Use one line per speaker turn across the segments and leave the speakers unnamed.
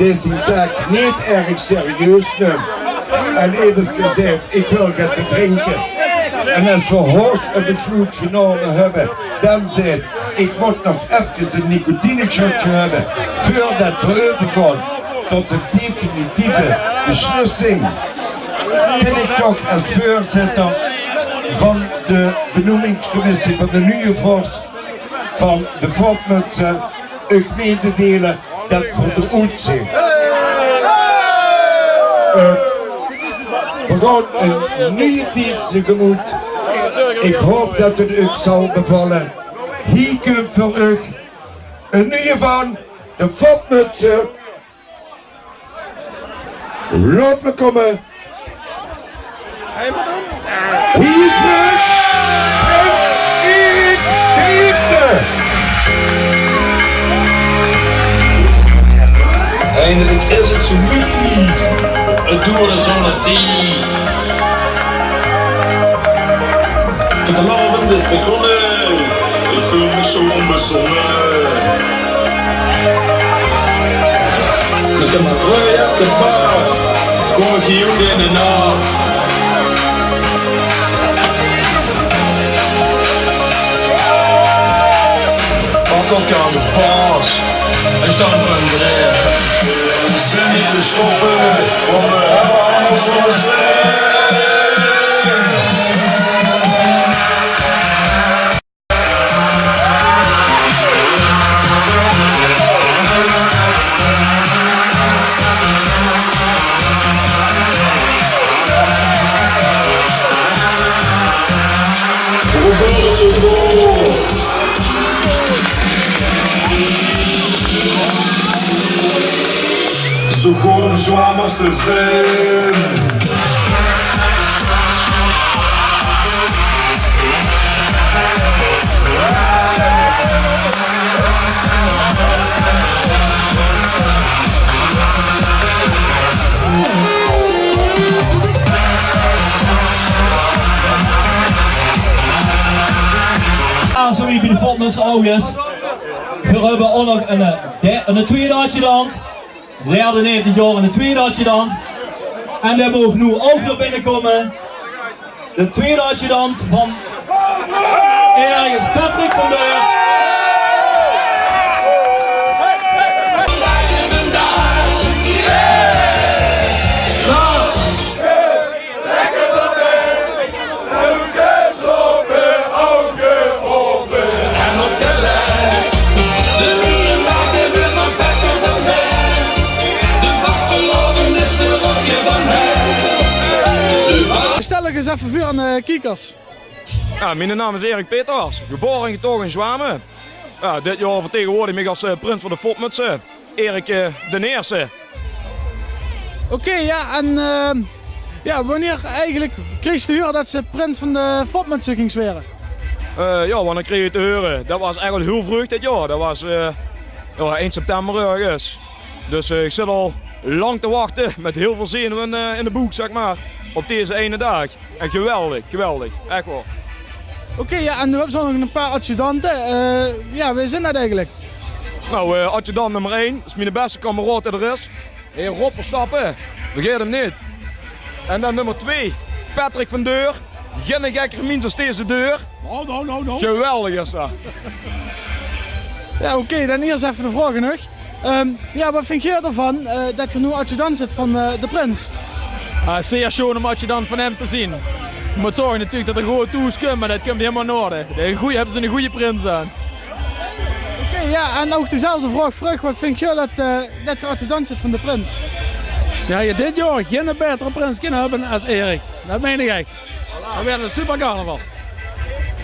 deze dag niet erg serieus nemen. En even gezegd, ik wil wat te drinken. En als we hoogst een besluit genomen hebben, dan zegt ik moet nog even een nicotineshotje hebben voordat we overgaan tot de definitieve beslissing. Ben ik toch als voorzitter van de benoemingscommissie van de nieuwe vorst van de Fopmutsen u mededelen dat voor de uitzien. We gaan een nieuwe tijd tegemoet. Ik hoop dat het u zal bevallen. Hier komt voor u een nieuwe van de Fopmutsen. Laat me komen. Hier terug. Erik de Eerste.
Eindelijk is het zoiets. Het doel is on het tijd. Het leven is begonnen. Ik voel me zo onbezonnen. Met een trui op de paard kom ik hier in de nacht. Pak ook aan de vaas en stand van de rij. Zin in de stoppen, om de helemaal zoals ze. Zo goed om zwammers te zijn.
Zo wie bij de Fopmutsen ook is. We hebben ook nog een tweede adjudant. Derde 90 jaar en de tweede adjudant. En we mogen nu ook nog binnenkomen. De tweede adjudant van ergens Patrick van Deur.
Stel eens even vuur aan de kiekers.
Ja, mijn naam is Erik Peters, geboren en getogen in Zwamen. Ja, dit jaar vertegenwoordig ik als prins van de Fopmutsen, Erik de Eerste.
Oké, ja, en ja, wanneer eigenlijk kreeg je te horen dat ze prins van de Fopmutsen ging zweren?
Ja, wanneer kreeg je te horen? Dat was eigenlijk heel vroeg dit jaar, dat was ja, 1 september ergens. Dus ik zit al lang te wachten met heel veel zenuwen in de boek, zeg maar. Op deze ene dag. En geweldig, geweldig. Echt wel.
Oké, ja, en we hebben zo nog een paar adjudanten. Ja, wie zijn dat eigenlijk?
Nou, adjudant nummer 1 is mijn beste kameraad die er is. Heer Rob Verstappen. Vergeet hem niet. En dan nummer 2, Patrick van Deur. Geen gekker mens als deze deur.
No.
Geweldig is dat.
Ja, oké, dan eerst even de vraag nog. Ja, wat vind jij ervan dat je nu adjudant zit van de prins?
Zeer schoon om adjudant van hem te zien. Je moet zorgen natuurlijk dat er goed toes komt, maar dat komt helemaal in orde. Hebben ze een goede prins aan.
Oké, ja, en ook dezelfde vraag. Wat vind jij dat je adjudant zit van de prins?
Ja, je dit jaar geen betere prins kunnen hebben als Erik. Dat meen ik echt. Dat werd een super carnaval.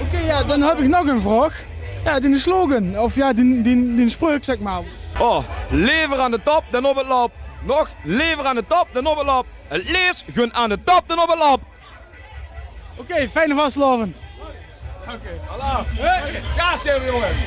Oké, ja, dan heb ik nog een vraag. Ja, die slogan, of ja, die spreuk zeg maar.
Oh, lever aan de top, dan op het lap. Nog, lever aan de top, dan op het lap. Het liefst, gun aan de top, dan op het lap.
Oké, fijne vastelavond.
Oké, voilà. Gas geven jongens.